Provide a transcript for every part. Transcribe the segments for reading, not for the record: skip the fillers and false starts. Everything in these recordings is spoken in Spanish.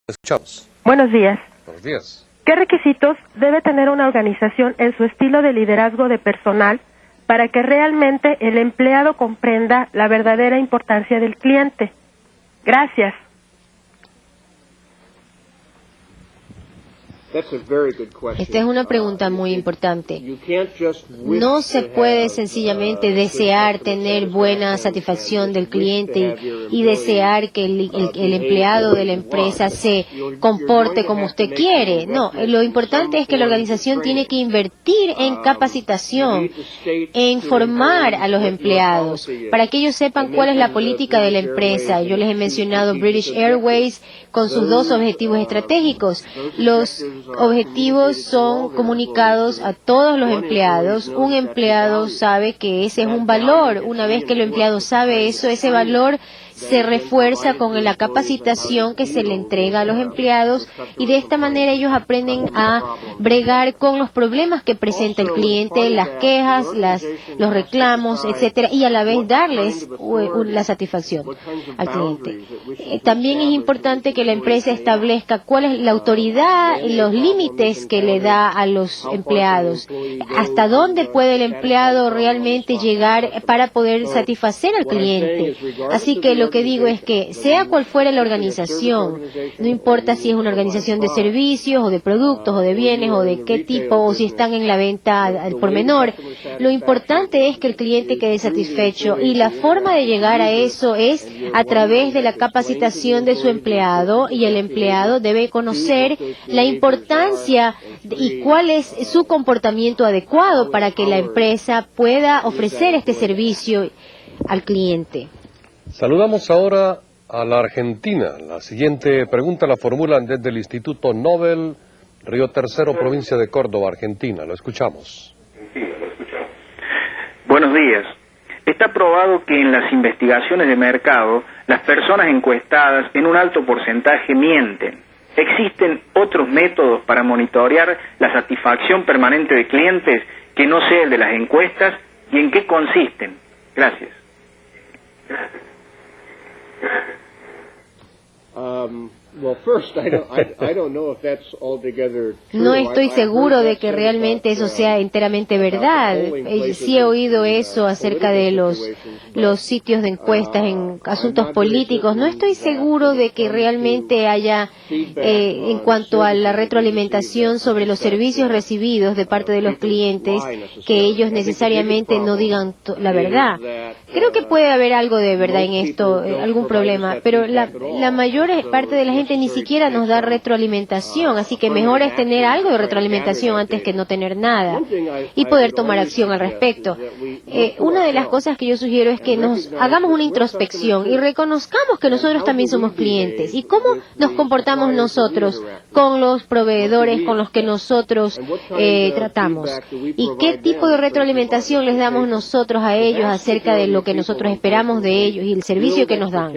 Escuchamos. Buenos días. Buenos días. ¿Qué requisitos debe tener una organización en su estilo de liderazgo de personal para que realmente el empleado comprenda la verdadera importancia del cliente? Gracias. Esta es una pregunta muy importante. No se puede sencillamente desear tener buena satisfacción del cliente y desear que el empleado de la empresa se comporte como usted quiere. No, lo importante es que la organización tiene que invertir en capacitación, en formar a los empleados, para que ellos sepan cuál es la política de la empresa. Yo les he mencionado British Airways con sus dos objetivos estratégicos. Los objetivos son comunicados a todos los empleados. Un empleado sabe que ese es un valor. Una vez que el empleado sabe eso, ese valor se refuerza con la capacitación que se le entrega a los empleados y de esta manera ellos aprenden a bregar con los problemas que presenta el cliente, las quejas, los reclamos, etcétera, y a la vez darles la satisfacción al cliente. También es importante que la empresa establezca cuál es la autoridad y los límites que le da a los empleados, hasta dónde puede el empleado realmente llegar para poder satisfacer al cliente. Así que lo que digo es que sea cual fuera la organización, no importa si es una organización de servicios o de productos o de bienes o de qué tipo o si están en la venta al por menor, lo importante es que el cliente quede satisfecho y la forma de llegar a eso es a través de la capacitación de su empleado y el empleado debe conocer la importancia y cuál es su comportamiento adecuado para que la empresa pueda ofrecer este servicio al cliente. Saludamos ahora a la Argentina. La siguiente pregunta la formulan desde el Instituto Nobel, Río Tercero, provincia de Córdoba, Argentina. Lo escuchamos. Buenos días. Está probado que en las investigaciones de mercado, las personas encuestadas en un alto porcentaje mienten. ¿Existen otros métodos para monitorear la satisfacción permanente de clientes que no sea el de las encuestas y en qué consisten? Gracias. No estoy seguro de que realmente eso sea enteramente verdad. Sí he oído eso acerca de los sitios de encuestas en asuntos políticos. No estoy seguro de que realmente haya, en cuanto a la retroalimentación sobre los servicios recibidos de parte de los clientes, que ellos necesariamente no digan la verdad. Creo que puede haber algo de verdad en esto, algún problema, pero la mayor parte de la gente ni siquiera nos da retroalimentación, así que mejor es tener algo de retroalimentación antes que no tener nada y poder tomar acción al respecto. Una de las cosas que yo sugiero es que nos hagamos una introspección y reconozcamos que nosotros también somos clientes y cómo nos comportamos nosotros con los proveedores con los que nosotros tratamos y qué tipo de retroalimentación les damos nosotros a ellos acerca de lo que nosotros esperamos de ellos y el servicio que nos dan.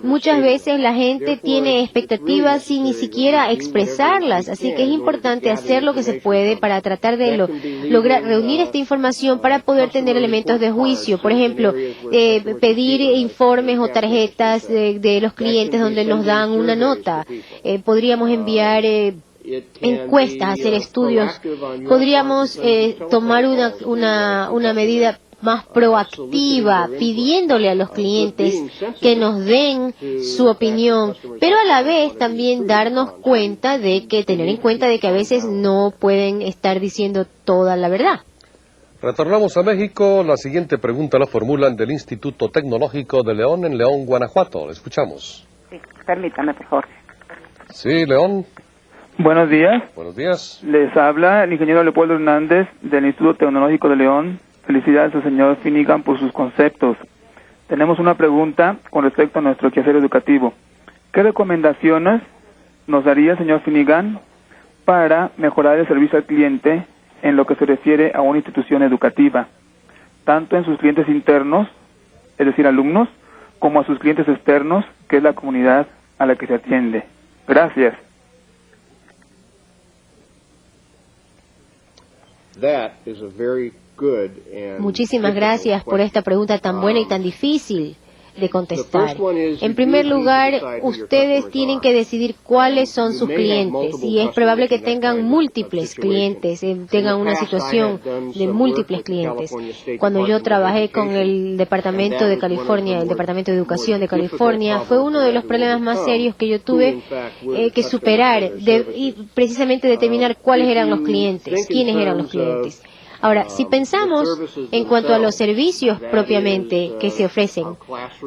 Muchas veces la gente tiene expectativas sin ni siquiera expresarlas, así que es importante hacer lo que se puede para tratar de lograr reunir esta información para poder tener elementos de juicio. Por ejemplo, pedir informes o tarjetas de los clientes donde nos dan una nota. Podríamos enviar encuestas, hacer estudios. Podríamos tomar una medida más proactiva, pidiéndole a los clientes que nos den su opinión, pero a la vez también darnos cuenta de que, tener en cuenta de que a veces no pueden estar diciendo toda la verdad. Retornamos a México. La siguiente pregunta la formulan del Instituto Tecnológico de León, en León, Guanajuato. La escuchamos. Sí, permítame, por favor. Sí, León. Buenos días. Buenos días. Les habla el ingeniero Leopoldo Hernández del Instituto Tecnológico de León. Felicidades al señor Finnegan por sus conceptos. Tenemos una pregunta con respecto a nuestro quehacer educativo. ¿Qué recomendaciones nos daría el señor Finnegan para mejorar el servicio al cliente en lo que se refiere a una institución educativa, tanto en sus clientes internos, es decir, alumnos, como a sus clientes externos, que es la comunidad a la que se atiende? Gracias. Muchísimas gracias por esta pregunta tan buena y tan difícil. de contestar. En primer lugar, ustedes tienen que decidir cuáles son sus clientes y es probable que tengan múltiples clientes, tengan una situación de múltiples clientes. Cuando yo trabajé con el Departamento de California, el Departamento de Educación de California, fue uno de los problemas más serios que yo tuve que superar y precisamente determinar cuáles eran los clientes, quiénes eran los clientes. Ahora, si pensamos en cuanto a los servicios propiamente que se ofrecen,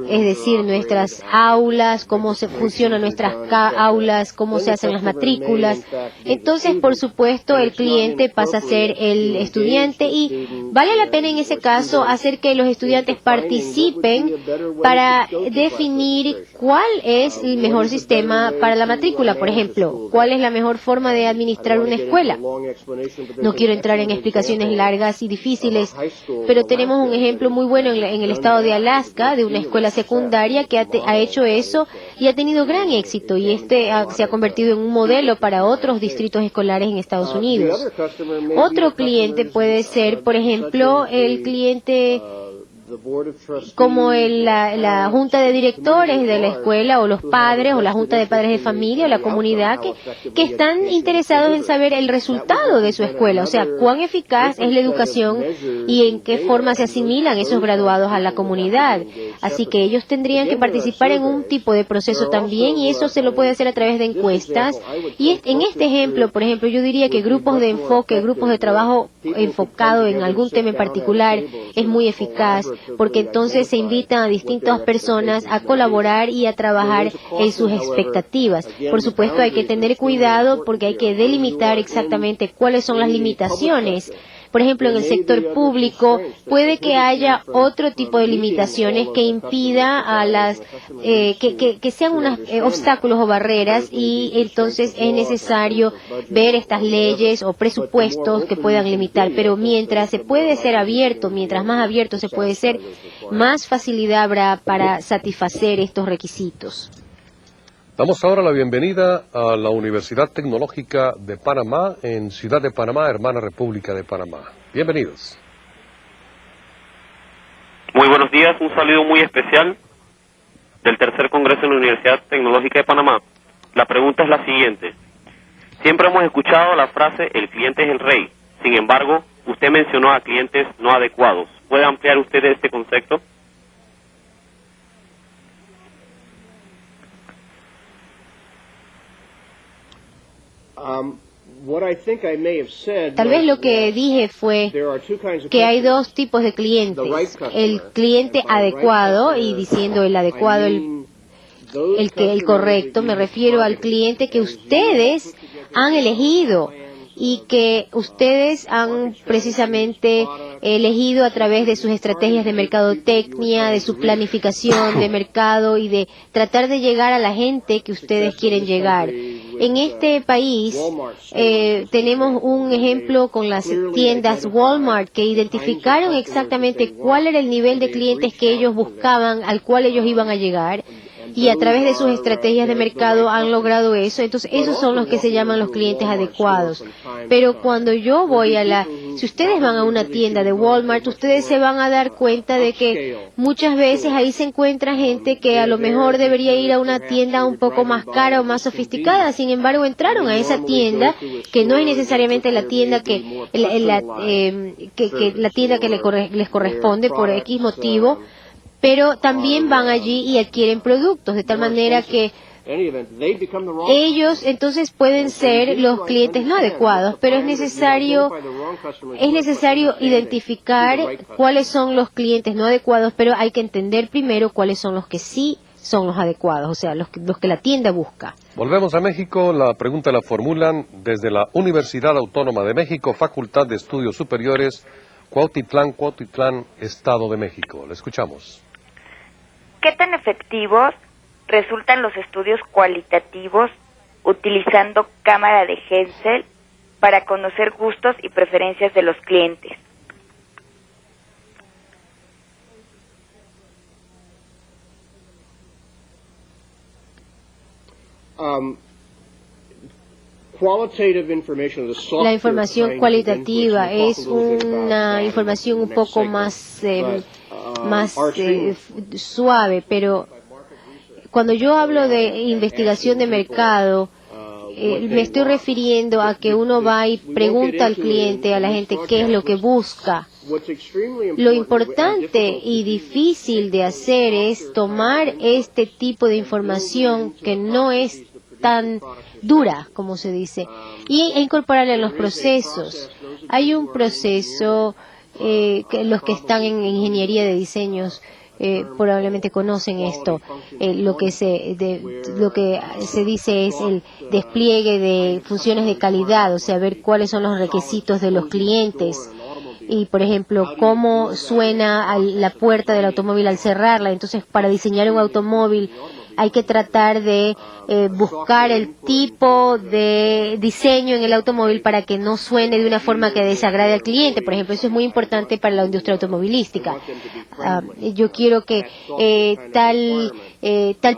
es decir, nuestras aulas, cómo se funcionan nuestras aulas, cómo se hacen las matrículas, entonces, por supuesto, el cliente pasa a ser el estudiante y vale la pena en ese caso hacer que los estudiantes participen para definir cuál es el mejor sistema para la matrícula, por ejemplo, cuál es la mejor forma de administrar una escuela. No quiero entrar en explicaciones largas y difíciles, pero tenemos un ejemplo muy bueno en el estado de Alaska de una escuela secundaria que ha hecho eso y ha tenido gran éxito y se ha convertido en un modelo para otros distritos escolares en Estados Unidos. Otro cliente puede ser, por ejemplo, el cliente como la junta de directores de la escuela o los padres o la junta de padres de familia o la comunidad que están interesados en saber el resultado de su escuela, o sea, cuán eficaz es la educación y en qué forma se asimilan esos graduados a la comunidad. Así que ellos tendrían que participar en un tipo de proceso también y eso se lo puede hacer a través de encuestas. Y en este ejemplo, por ejemplo, yo diría que grupos de enfoque, grupos de trabajo enfocado en algún tema en particular es muy eficaz, porque entonces se invitan a distintas personas a colaborar y a trabajar en sus expectativas. Por supuesto, hay que tener cuidado porque hay que delimitar exactamente cuáles son las limitaciones. Por ejemplo, en el sector público puede que haya otro tipo de limitaciones que impida a que sean unos obstáculos o barreras y entonces es necesario ver estas leyes o presupuestos que puedan limitar. Pero mientras se puede ser abierto, mientras más abierto se puede ser, más facilidad habrá para satisfacer estos requisitos. Damos ahora la bienvenida a la Universidad Tecnológica de Panamá, en Ciudad de Panamá, hermana República de Panamá. Bienvenidos. Muy buenos días, un saludo muy especial del tercer Congreso de la Universidad Tecnológica de Panamá. La pregunta es la siguiente. Siempre hemos escuchado la frase, el cliente es el rey. Sin embargo, usted mencionó a clientes no adecuados. ¿Puede ampliar usted este concepto? Tal vez lo que dije fue que hay dos tipos de clientes. El cliente adecuado, y diciendo el adecuado, el correcto, me refiero al cliente que ustedes han elegido y que ustedes han precisamente elegido a través de sus estrategias de mercadotecnia, de su planificación de mercado y de tratar de llegar a la gente que ustedes quieren llegar. En este país tenemos un ejemplo con las tiendas Walmart que identificaron exactamente cuál era el nivel de clientes que ellos buscaban, al cual ellos iban a llegar. Y a través de sus estrategias de mercado han logrado eso. Entonces, esos son los que se llaman los clientes adecuados. Pero cuando yo voy si ustedes van a una tienda de Walmart, ustedes se van a dar cuenta de que muchas veces ahí se encuentra gente que a lo mejor debería ir a una tienda un poco más cara o más sofisticada. Sin embargo, entraron a esa tienda, que no es necesariamente la tienda la tienda que les corresponde por X motivo, pero también van allí y adquieren productos, de tal manera que ellos entonces pueden ser los clientes no adecuados, pero es necesario identificar cuáles son los clientes no adecuados, pero hay que entender primero cuáles son los que sí son los adecuados, o sea, los que la tienda busca. Volvemos a México. La pregunta la formulan desde la Universidad Autónoma de México, Facultad de Estudios Superiores, Cuautitlán, Estado de México. Le escuchamos. ¿Qué tan efectivos resultan los estudios cualitativos utilizando cámara de Hensel para conocer gustos y preferencias de los clientes? La información cualitativa es una información un poco más más suave, pero cuando yo hablo de investigación de mercado, me estoy refiriendo a que uno va y pregunta al cliente, a la gente, qué es lo que busca. Lo importante y difícil de hacer es tomar este tipo de información que no es tan dura, como se dice, e incorporarla en los procesos. Hay un proceso que los que están en ingeniería de diseños probablemente conocen esto. Lo que se dice es el despliegue de funciones de calidad, o sea, ver cuáles son los requisitos de los clientes. Y, por ejemplo, cómo suena la puerta del automóvil al cerrarla. Entonces, para diseñar un automóvil hay que tratar de buscar el tipo de diseño en el automóvil para que no suene de una forma que desagrade al cliente. Por ejemplo, eso es muy importante para la industria automovilística. Yo quiero que tal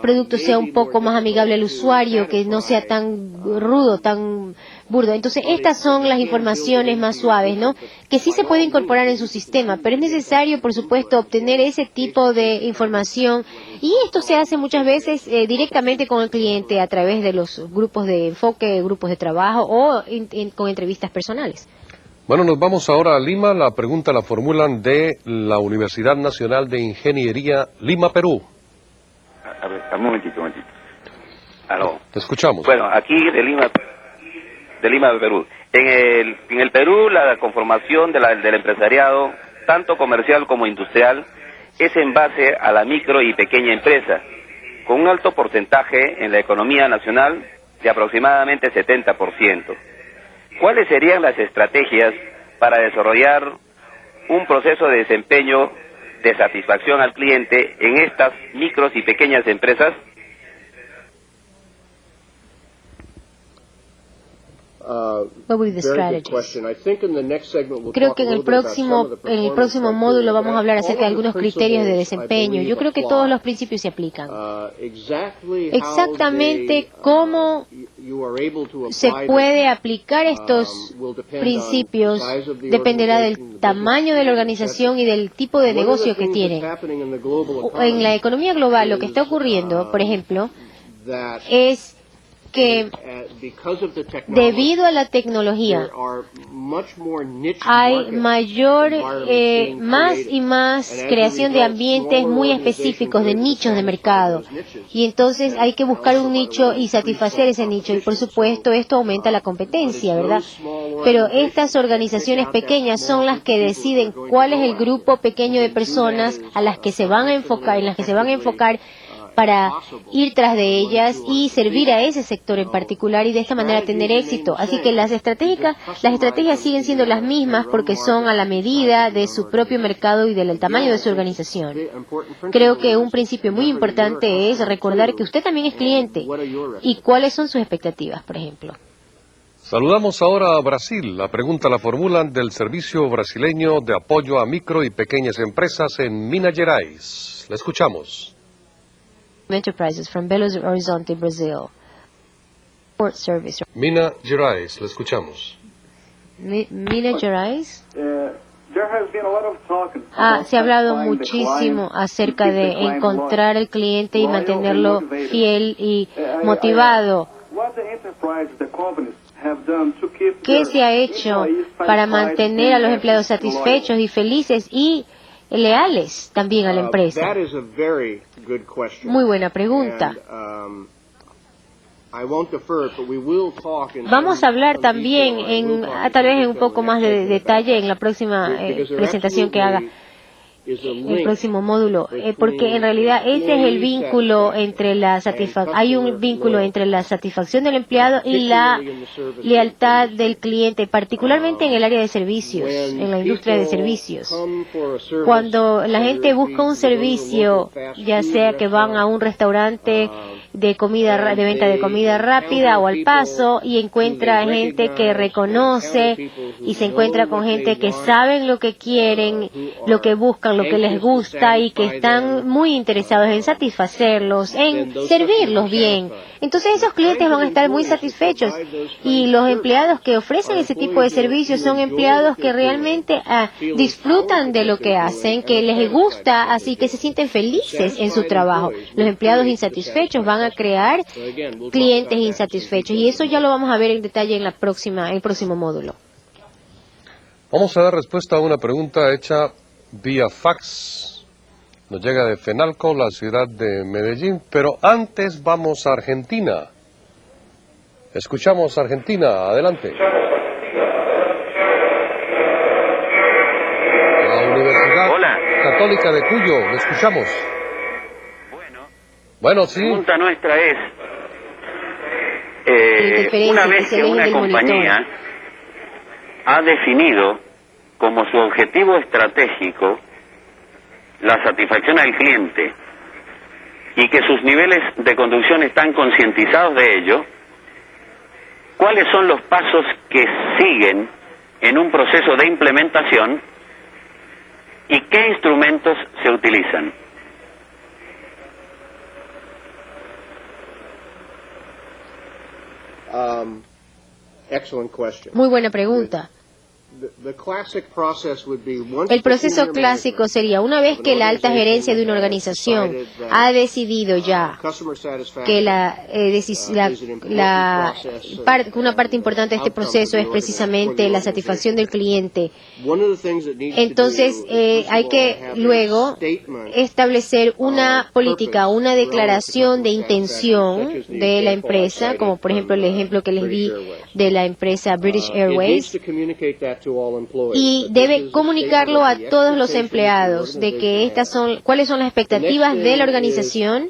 producto sea un poco más amigable al usuario, que no sea tan rudo, tan burdo. Entonces, estas son las informaciones más suaves, ¿no? Que sí se puede incorporar en su sistema, pero es necesario, por supuesto, obtener ese tipo de información, y esto se hace muchas veces directamente con el cliente a través de los grupos de enfoque, grupos de trabajo o con entrevistas personales. Bueno, nos vamos ahora a Lima. La pregunta la formulan de la Universidad Nacional de Ingeniería, Lima, Perú. A ver, un momentito. Aló. Te escuchamos. Bueno, aquí de Lima, Perú. En el Perú, la conformación del empresariado, tanto comercial como industrial, es en base a la micro y pequeña empresa, con un alto porcentaje en la economía nacional de aproximadamente 70%. ¿Cuáles serían las estrategias para desarrollar un proceso de desempeño de satisfacción al cliente en estas micros y pequeñas empresas? Creo que en el próximo módulo vamos a hablar acerca de algunos criterios de desempeño. Yo creo que todos los principios se aplican. Exactamente cómo se puede aplicar estos principios dependerá del tamaño de la organización y del tipo de negocio que tienen. En la economía global, lo que está ocurriendo, por ejemplo, es que debido a la tecnología hay más y más creación de ambientes muy específicos, de nichos de mercado, y entonces hay que buscar un nicho y satisfacer ese nicho, y por supuesto esto aumenta la competencia, ¿verdad? Pero estas organizaciones pequeñas son las que deciden cuál es el grupo pequeño de personas en las que se van a enfocar para ir tras de ellas y servir a ese sector en particular, y de esta manera tener éxito. Así que las estrategias siguen siendo las mismas porque son a la medida de su propio mercado y del tamaño de su organización. Creo que un principio muy importante es recordar que usted también es cliente y cuáles son sus expectativas, por ejemplo. Saludamos ahora a Brasil. La pregunta la formulan del Servicio Brasileño de Apoyo a Micro y Pequeñas Empresas en Minas Gerais. La escuchamos. Enterprises from Belo Horizonte, Brazil. Port Service. Minas Gerais, lo escuchamos. Minas Gerais. Se ha hablado muchísimo acerca de encontrar al cliente y mantenerlo fiel y motivado. ¿Qué se ha hecho para mantener a los empleados satisfechos y felices y leales también a la empresa? Muy buena pregunta. Vamos a hablar también tal vez en un poco más de detalle en la próxima presentación que haga, el próximo módulo, porque en realidad ese es el vínculo entre hay un vínculo entre la satisfacción del empleado y la lealtad del cliente, particularmente en el área de servicios, en la industria de servicios. Cuando la gente busca un servicio, ya sea que van a un restaurante de venta de comida rápida o al paso, y encuentra gente que reconoce y se encuentra con gente que saben lo que quieren, lo que buscan, lo que les gusta y que están muy interesados en satisfacerlos, en servirlos bien. Entonces esos clientes van a estar muy satisfechos, y los empleados que ofrecen ese tipo de servicios son empleados que realmente disfrutan de lo que hacen, que les gusta, así que se sienten felices en su trabajo. Los empleados insatisfechos van a crear clientes insatisfechos, y eso ya lo vamos a ver en detalle en el próximo módulo. Vamos a dar respuesta a una pregunta hecha vía fax. Nos llega de Fenalco, la ciudad de Medellín, pero antes vamos a Argentina. Escuchamos Argentina, adelante. La Universidad Católica de Cuyo, le escuchamos. Bueno, sí. La pregunta nuestra es, una vez que una compañía ha definido como su objetivo estratégico la satisfacción al cliente y que sus niveles de conducción están concientizados de ello, ¿cuáles son los pasos que siguen en un proceso de implementación y qué instrumentos se utilizan? Muy buena pregunta. El proceso clásico sería, una vez que la alta gerencia de una organización ha decidido ya que una parte importante de este proceso es precisamente la satisfacción del cliente, entonces hay que luego establecer una política, una declaración de intención de la empresa, como por ejemplo el ejemplo que les di de la empresa British Airways, y debe comunicarlo a todos los empleados de que cuáles son las expectativas de la organización,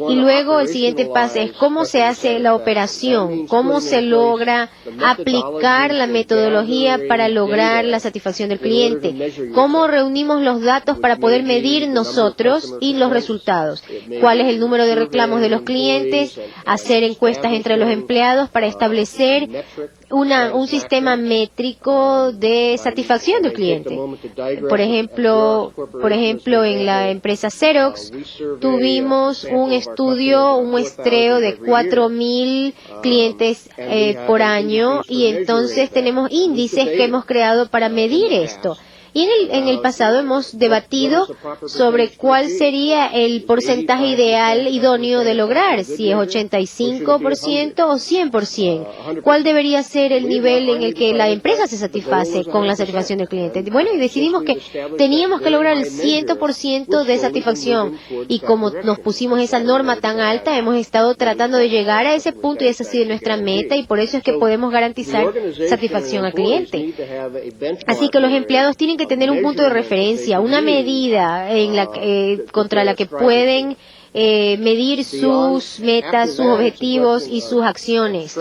y luego el siguiente paso es cómo se hace la operación, cómo se logra aplicar la metodología para lograr la satisfacción del cliente, cómo reunimos los datos para poder medir nosotros y los resultados, cuál es el número de reclamos de los clientes, hacer encuestas entre los empleados para establecer un sistema métrico de satisfacción del cliente. Por ejemplo, en la empresa Xerox tuvimos un estudio, un muestreo de 4.000 clientes por año, y entonces tenemos índices que hemos creado para medir esto. Y en el pasado hemos debatido sobre cuál sería el porcentaje ideal, idóneo de lograr, si es 85% o 100%. ¿Cuál debería ser el nivel en el que la empresa se satisface con la satisfacción del cliente? Bueno, y decidimos que teníamos que lograr el 100% de satisfacción. Y como nos pusimos esa norma tan alta, hemos estado tratando de llegar a ese punto, y esa ha sido nuestra meta, y por eso es que podemos garantizar satisfacción al cliente. Así que los empleados tienen que tener un punto de referencia, una medida contra la que pueden medir sus metas, sus objetivos y sus acciones.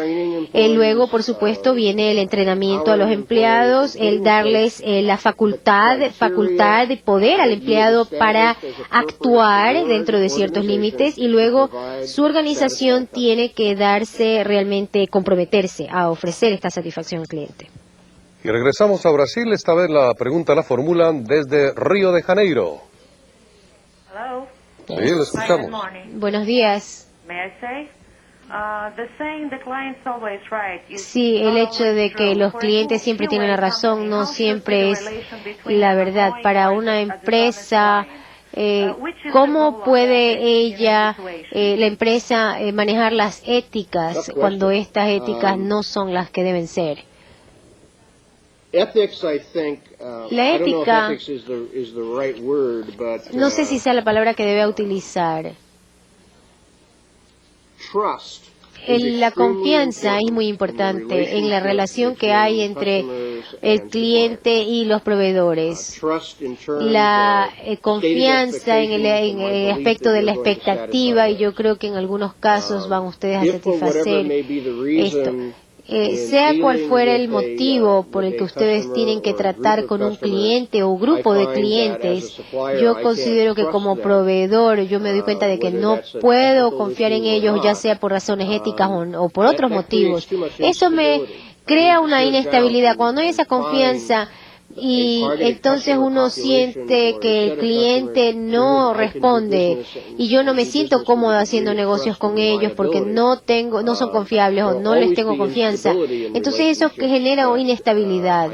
Luego, por supuesto, viene el entrenamiento a los empleados, el darles la facultad de poder al empleado para actuar dentro de ciertos límites, y luego su organización tiene que comprometerse a ofrecer esta satisfacción al cliente. Y regresamos a Brasil. Esta vez la pregunta la formulan desde Río de Janeiro. Sí, lo escuchamos. Buenos días. Sí, el hecho de que los clientes siempre tienen la razón no siempre es la verdad. Para una empresa, ¿cómo puede la empresa, manejar las éticas cuando estas éticas no son las que deben ser? La ética, no sé si sea la palabra que debe utilizar. La confianza es muy importante en la relación que hay entre el cliente y los proveedores. La confianza en el aspecto de la expectativa, y yo creo que en algunos casos van ustedes a satisfacer esto. sea cual fuera el motivo por el que ustedes tienen que tratar con un cliente o grupo de clientes, yo considero que como proveedor yo me doy cuenta de que no puedo confiar en ellos, ya sea por razones éticas o por otros motivos. Eso me crea una inestabilidad. Cuando no hay esa confianza y entonces uno siente que el cliente no responde y yo no me siento cómodo haciendo negocios con ellos porque no son confiables o no les tengo confianza, entonces eso genera inestabilidad.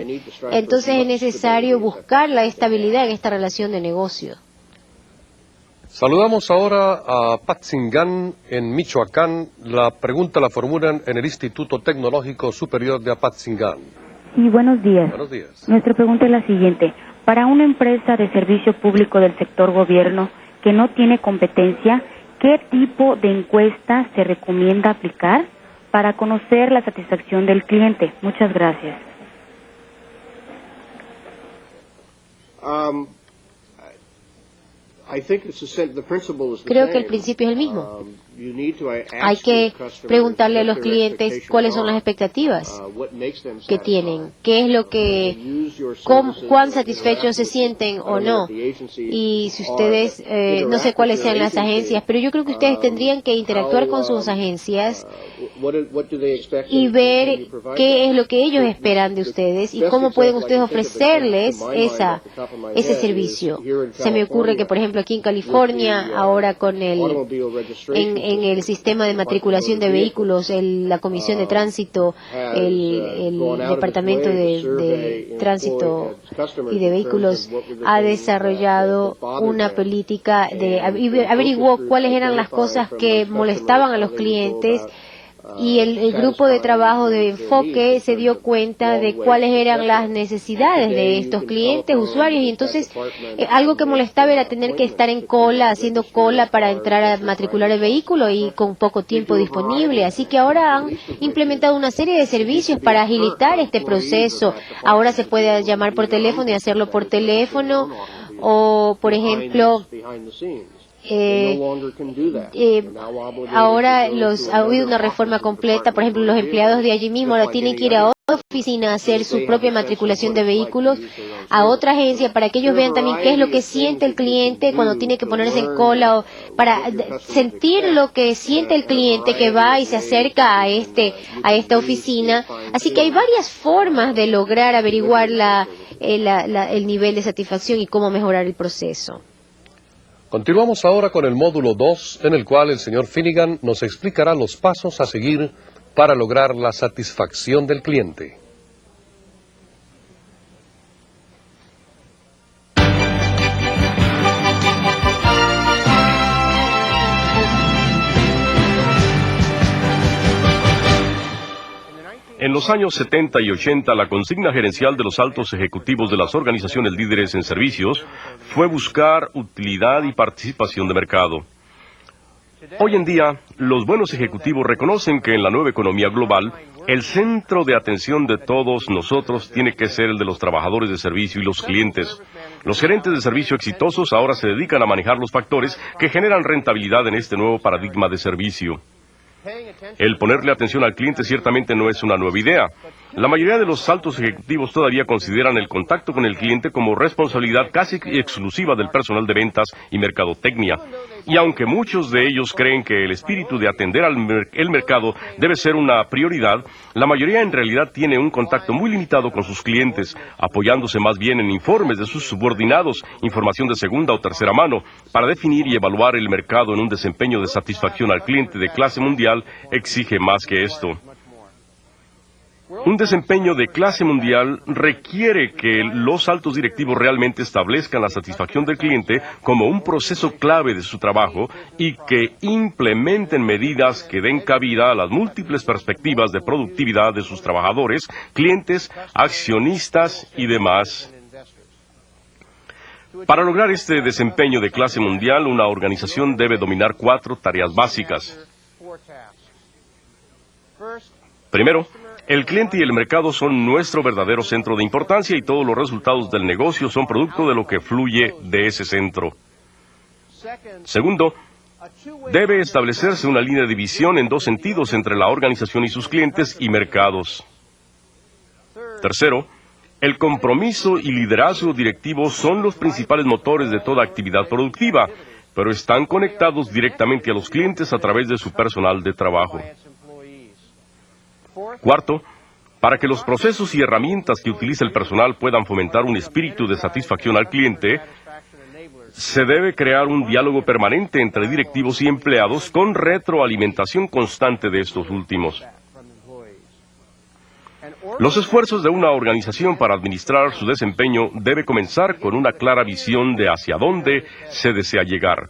Entonces es necesario buscar la estabilidad en esta relación de negocio. Saludamos ahora a Apatzingán, en Michoacán. La pregunta la formulan en el Instituto Tecnológico Superior de Apatzingán. Sí, buenos días. Buenos días. Nuestra pregunta es la siguiente. Para una empresa de servicio público del sector gobierno que no tiene competencia, ¿qué tipo de encuesta se recomienda aplicar para conocer la satisfacción del cliente? Muchas gracias. Creo que el principio es el mismo. Hay que preguntarle a los clientes cuáles son las expectativas que tienen, qué es lo que, cuán satisfechos se sienten o no. Y si ustedes, no sé cuáles sean las agencias, pero yo creo que ustedes tendrían que interactuar con sus agencias y ver qué es lo que ellos esperan de ustedes y cómo pueden ustedes ofrecerles ese servicio. Se me ocurre que, por ejemplo, aquí en California, ahora con en el sistema de matriculación de vehículos, la Comisión de Tránsito, el Departamento de Tránsito y de Vehículos ha desarrollado una política averiguó cuáles eran las cosas que molestaban a los clientes. Y el grupo de trabajo de enfoque se dio cuenta de cuáles eran las necesidades de estos clientes, usuarios, y entonces algo que molestaba era tener que estar haciendo cola para entrar a matricular el vehículo y con poco tiempo disponible. Así que ahora han implementado una serie de servicios para agilitar este proceso. Ahora se puede llamar por teléfono y hacerlo por teléfono, o por ejemplo, ahora ha habido una reforma completa. Por ejemplo, los empleados de allí mismo ahora tienen que ir a otra oficina a hacer su propia matriculación de vehículos, a otra agencia, para que ellos vean también qué es lo que siente el cliente cuando tiene que ponerse en cola, o para sentir lo que siente el cliente que va y se acerca a esta oficina. Así que hay varias formas de lograr averiguar el nivel de satisfacción y cómo mejorar el proceso. Continuamos ahora con el módulo 2, en el cual el señor Finnegan nos explicará los pasos a seguir para lograr la satisfacción del cliente. En los años 70 y 80, la consigna gerencial de los altos ejecutivos de las organizaciones líderes en servicios fue buscar utilidad y participación de mercado. Hoy en día, los buenos ejecutivos reconocen que en la nueva economía global, el centro de atención de todos nosotros tiene que ser el de los trabajadores de servicio y los clientes. Los gerentes de servicio exitosos ahora se dedican a manejar los factores que generan rentabilidad en este nuevo paradigma de servicio. El ponerle atención al cliente ciertamente no es una nueva idea. La mayoría de los altos ejecutivos todavía consideran el contacto con el cliente como responsabilidad casi exclusiva del personal de ventas y mercadotecnia. Y aunque muchos de ellos creen que el espíritu de atender el mercado debe ser una prioridad, la mayoría en realidad tiene un contacto muy limitado con sus clientes, apoyándose más bien en informes de sus subordinados, información de segunda o tercera mano, para definir y evaluar el mercado en un desempeño de satisfacción al cliente de clase mundial exige más que esto. Un desempeño de clase mundial requiere que los altos directivos realmente establezcan la satisfacción del cliente como un proceso clave de su trabajo y que implementen medidas que den cabida a las múltiples perspectivas de productividad de sus trabajadores, clientes, accionistas y demás. Para lograr este desempeño de clase mundial, una organización debe dominar 4 tareas básicas. Primero, el cliente y el mercado son nuestro verdadero centro de importancia y todos los resultados del negocio son producto de lo que fluye de ese centro. Segundo, Debe establecerse una línea de visión en dos sentidos entre la organización y sus clientes y mercados. Tercero, el compromiso y liderazgo directivo son los principales motores de toda actividad productiva, pero están conectados directamente a los clientes a través de su personal de trabajo. Cuarto, para que los procesos y herramientas que utiliza el personal puedan fomentar un espíritu de satisfacción al cliente, se debe crear un diálogo permanente entre directivos y empleados con retroalimentación constante de estos últimos. Los esfuerzos de una organización para administrar su desempeño debe comenzar con una clara visión de hacia dónde se desea llegar.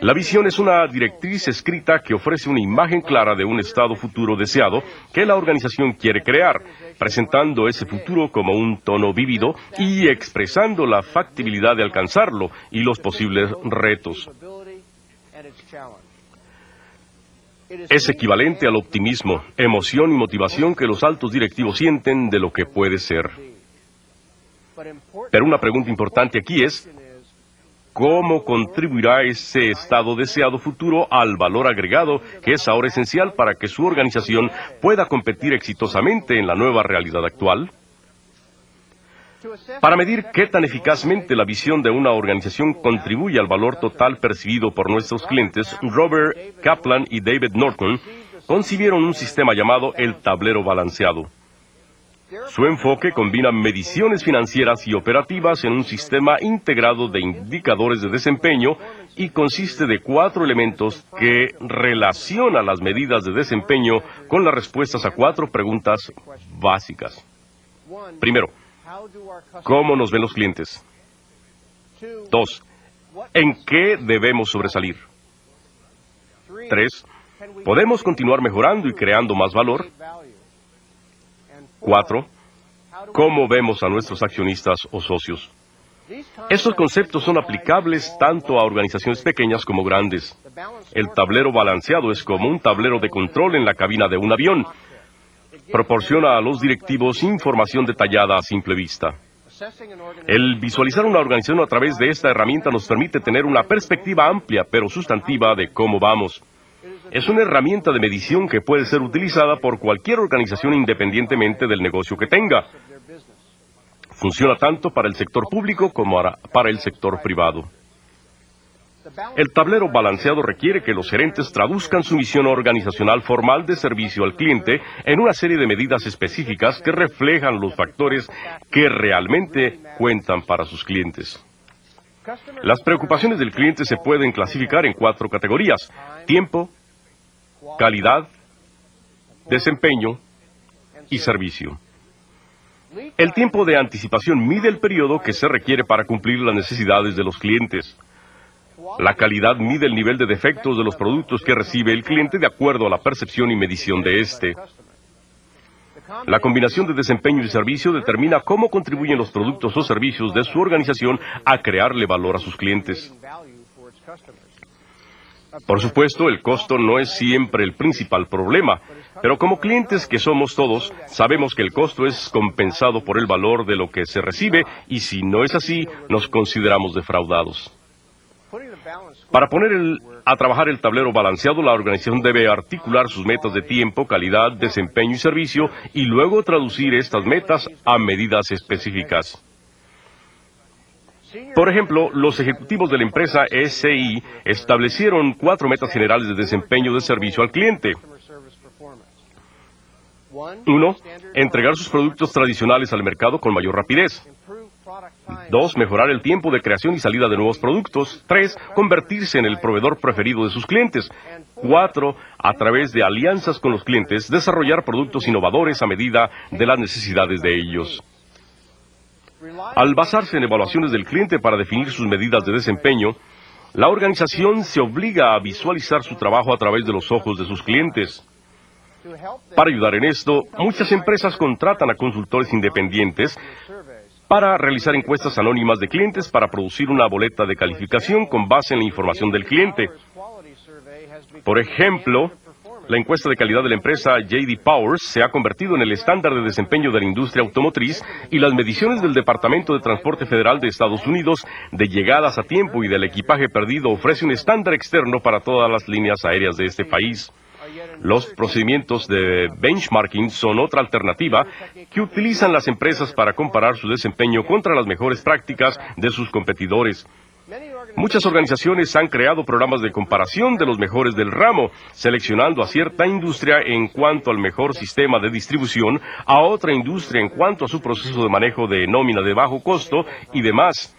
La visión es una directriz escrita que ofrece una imagen clara de un estado futuro deseado que la organización quiere crear, presentando ese futuro como un tono vívido y expresando la factibilidad de alcanzarlo y los posibles retos. Es equivalente al optimismo, emoción y motivación que los altos directivos sienten de lo que puede ser. Pero una pregunta importante aquí es, ¿cómo contribuirá ese estado deseado futuro al valor agregado que es ahora esencial para que su organización pueda competir exitosamente en la nueva realidad actual? Para medir qué tan eficazmente la visión de una organización contribuye al valor total percibido por nuestros clientes, Robert Kaplan y David Norton concibieron un sistema llamado el tablero balanceado. Su enfoque combina mediciones financieras y operativas en un sistema integrado de indicadores de desempeño y consiste de 4 elementos que relaciona las medidas de desempeño con las respuestas a 4 preguntas básicas. Primero, ¿cómo nos ven los clientes? 2. ¿En qué debemos sobresalir? 3. ¿Podemos continuar mejorando y creando más valor? 4. ¿Cómo vemos a nuestros accionistas o socios? Estos conceptos son aplicables tanto a organizaciones pequeñas como grandes. El tablero balanceado es como un tablero de control en la cabina de un avión. Proporciona a los directivos información detallada a simple vista. El visualizar una organización a través de esta herramienta nos permite tener una perspectiva amplia pero sustantiva de cómo vamos. Es una herramienta de medición que puede ser utilizada por cualquier organización independientemente del negocio que tenga. Funciona tanto para el sector público como para el sector privado. El tablero balanceado requiere que los gerentes traduzcan su misión organizacional formal de servicio al cliente en una serie de medidas específicas que reflejan los factores que realmente cuentan para sus clientes. Las preocupaciones del cliente se pueden clasificar en 4 categorías: tiempo, calidad, desempeño y servicio. El tiempo de anticipación mide el periodo que se requiere para cumplir las necesidades de los clientes. La calidad mide el nivel de defectos de los productos que recibe el cliente de acuerdo a la percepción y medición de éste. La combinación de desempeño y servicio determina cómo contribuyen los productos o servicios de su organización a crearle valor a sus clientes. Por supuesto, el costo no es siempre el principal problema, pero como clientes que somos todos, sabemos que el costo es compensado por el valor de lo que se recibe y si no es así, nos consideramos defraudados. Para poner a trabajar el tablero balanceado, la organización debe articular sus metas de tiempo, calidad, desempeño y servicio y luego traducir estas metas a medidas específicas. Por ejemplo, los ejecutivos de la empresa SI establecieron 4 metas generales de desempeño de servicio al cliente. 1. Entregar sus productos tradicionales al mercado con mayor rapidez. 2. Mejorar el tiempo de creación y salida de nuevos productos. 3. Convertirse en el proveedor preferido de sus clientes. 4. A través de alianzas con los clientes, desarrollar productos innovadores a medida de las necesidades de ellos. Al basarse en evaluaciones del cliente para definir sus medidas de desempeño, la organización se obliga a visualizar su trabajo a través de los ojos de sus clientes. Para ayudar en esto, muchas empresas contratan a consultores independientes para realizar encuestas anónimas de clientes para producir una boleta de calificación con base en la información del cliente. Por ejemplo, la encuesta de calidad de la empresa J.D. Power se ha convertido en el estándar de desempeño de la industria automotriz y las mediciones del Departamento de Transporte Federal de Estados Unidos de llegadas a tiempo y del equipaje perdido ofrece un estándar externo para todas las líneas aéreas de este país. Los procedimientos de benchmarking son otra alternativa que utilizan las empresas para comparar su desempeño contra las mejores prácticas de sus competidores. Muchas organizaciones han creado programas de comparación de los mejores del ramo, seleccionando a cierta industria en cuanto al mejor sistema de distribución, a otra industria en cuanto a su proceso de manejo de nómina de bajo costo y demás.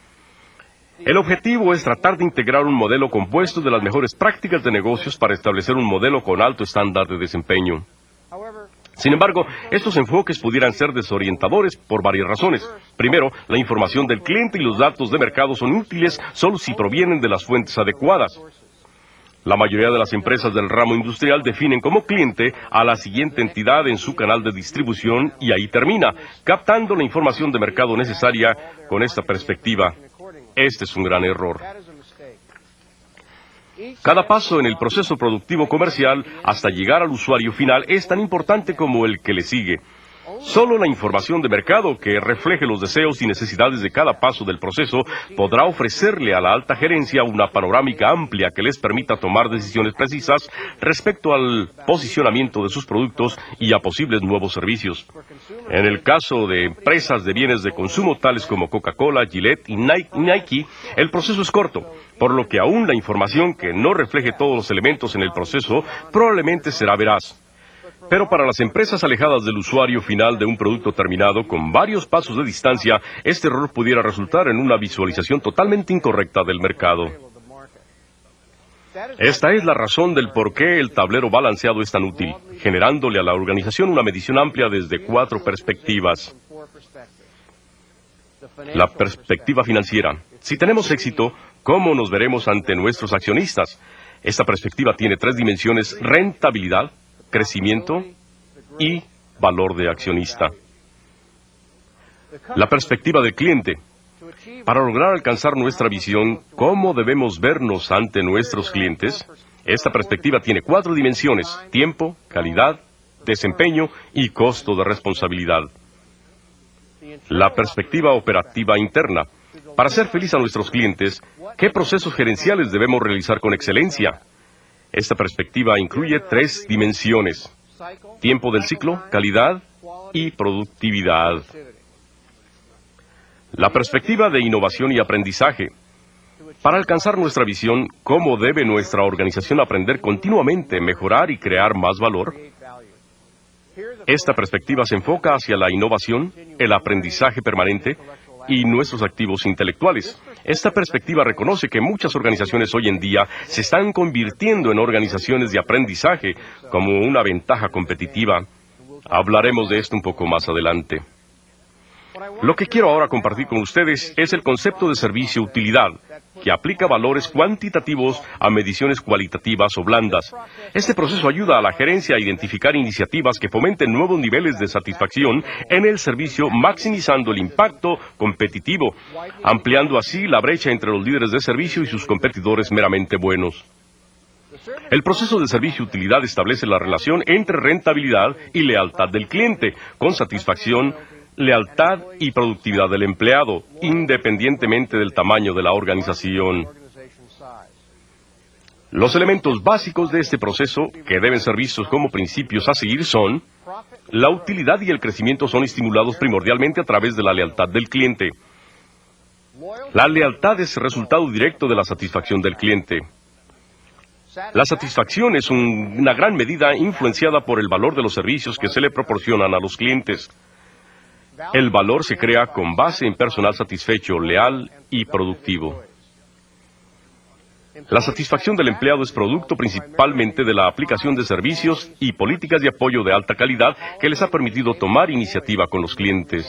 El objetivo es tratar de integrar un modelo compuesto de las mejores prácticas de negocios para establecer un modelo con alto estándar de desempeño. Sin embargo, estos enfoques pudieran ser desorientadores por varias razones. Primero, la información del cliente y los datos de mercado son útiles solo si provienen de las fuentes adecuadas. La mayoría de las empresas del ramo industrial definen como cliente a la siguiente entidad en su canal de distribución y ahí termina, captando la información de mercado necesaria con esta perspectiva. Este es un gran error. Cada paso en el proceso productivo comercial hasta llegar al usuario final es tan importante como el que le sigue. Solo la información de mercado que refleje los deseos y necesidades de cada paso del proceso podrá ofrecerle a la alta gerencia una panorámica amplia que les permita tomar decisiones precisas respecto al posicionamiento de sus productos y a posibles nuevos servicios. En el caso de empresas de bienes de consumo tales como Coca-Cola, Gillette y Nike, el proceso es corto, por lo que aún la información que no refleje todos los elementos en el proceso probablemente será veraz. Pero para las empresas alejadas del usuario final de un producto terminado, con varios pasos de distancia, este error pudiera resultar en una visualización totalmente incorrecta del mercado. Esta es la razón del por qué el tablero balanceado es tan útil, generándole a la organización una medición amplia desde 4 perspectivas. La perspectiva financiera. Si tenemos éxito, ¿cómo nos veremos ante nuestros accionistas? Esta perspectiva tiene 3 dimensiones: rentabilidad, crecimiento y valor de accionista. La perspectiva del cliente. Para lograr alcanzar nuestra visión, ¿cómo debemos vernos ante nuestros clientes? Esta perspectiva tiene 4 dimensiones: tiempo, calidad, desempeño y costo de responsabilidad. La perspectiva operativa interna. Para hacer feliz a nuestros clientes, ¿qué procesos gerenciales debemos realizar con excelencia? Esta perspectiva incluye 3 dimensiones: tiempo del ciclo, calidad y productividad. La perspectiva de innovación y aprendizaje. Para alcanzar nuestra visión, ¿cómo debe nuestra organización aprender continuamente, mejorar y crear más valor? Esta perspectiva se enfoca hacia la innovación, el aprendizaje permanente y nuestros activos intelectuales. Esta perspectiva reconoce que muchas organizaciones hoy en día se están convirtiendo en organizaciones de aprendizaje como una ventaja competitiva. Hablaremos de esto un poco más adelante. Lo que quiero ahora compartir con ustedes es el concepto de servicio-utilidad, que aplica valores cuantitativos a mediciones cualitativas o blandas. Este proceso ayuda a la gerencia a identificar iniciativas que fomenten nuevos niveles de satisfacción en el servicio, maximizando el impacto competitivo, ampliando así la brecha entre los líderes de servicio y sus competidores meramente buenos. El proceso de servicio-utilidad establece la relación entre rentabilidad y lealtad del cliente, con satisfacción, lealtad y productividad del empleado, independientemente del tamaño de la organización. Los elementos básicos de este proceso, que deben ser vistos como principios a seguir, son: la utilidad y el crecimiento son estimulados primordialmente a través de la lealtad del cliente. La lealtad es resultado directo de la satisfacción del cliente. La satisfacción es una gran medida influenciada por el valor de los servicios que se le proporcionan a los clientes. El valor se crea con base en personal satisfecho, leal y productivo. La satisfacción del empleado es producto principalmente de la aplicación de servicios y políticas de apoyo de alta calidad que les ha permitido tomar iniciativa con los clientes.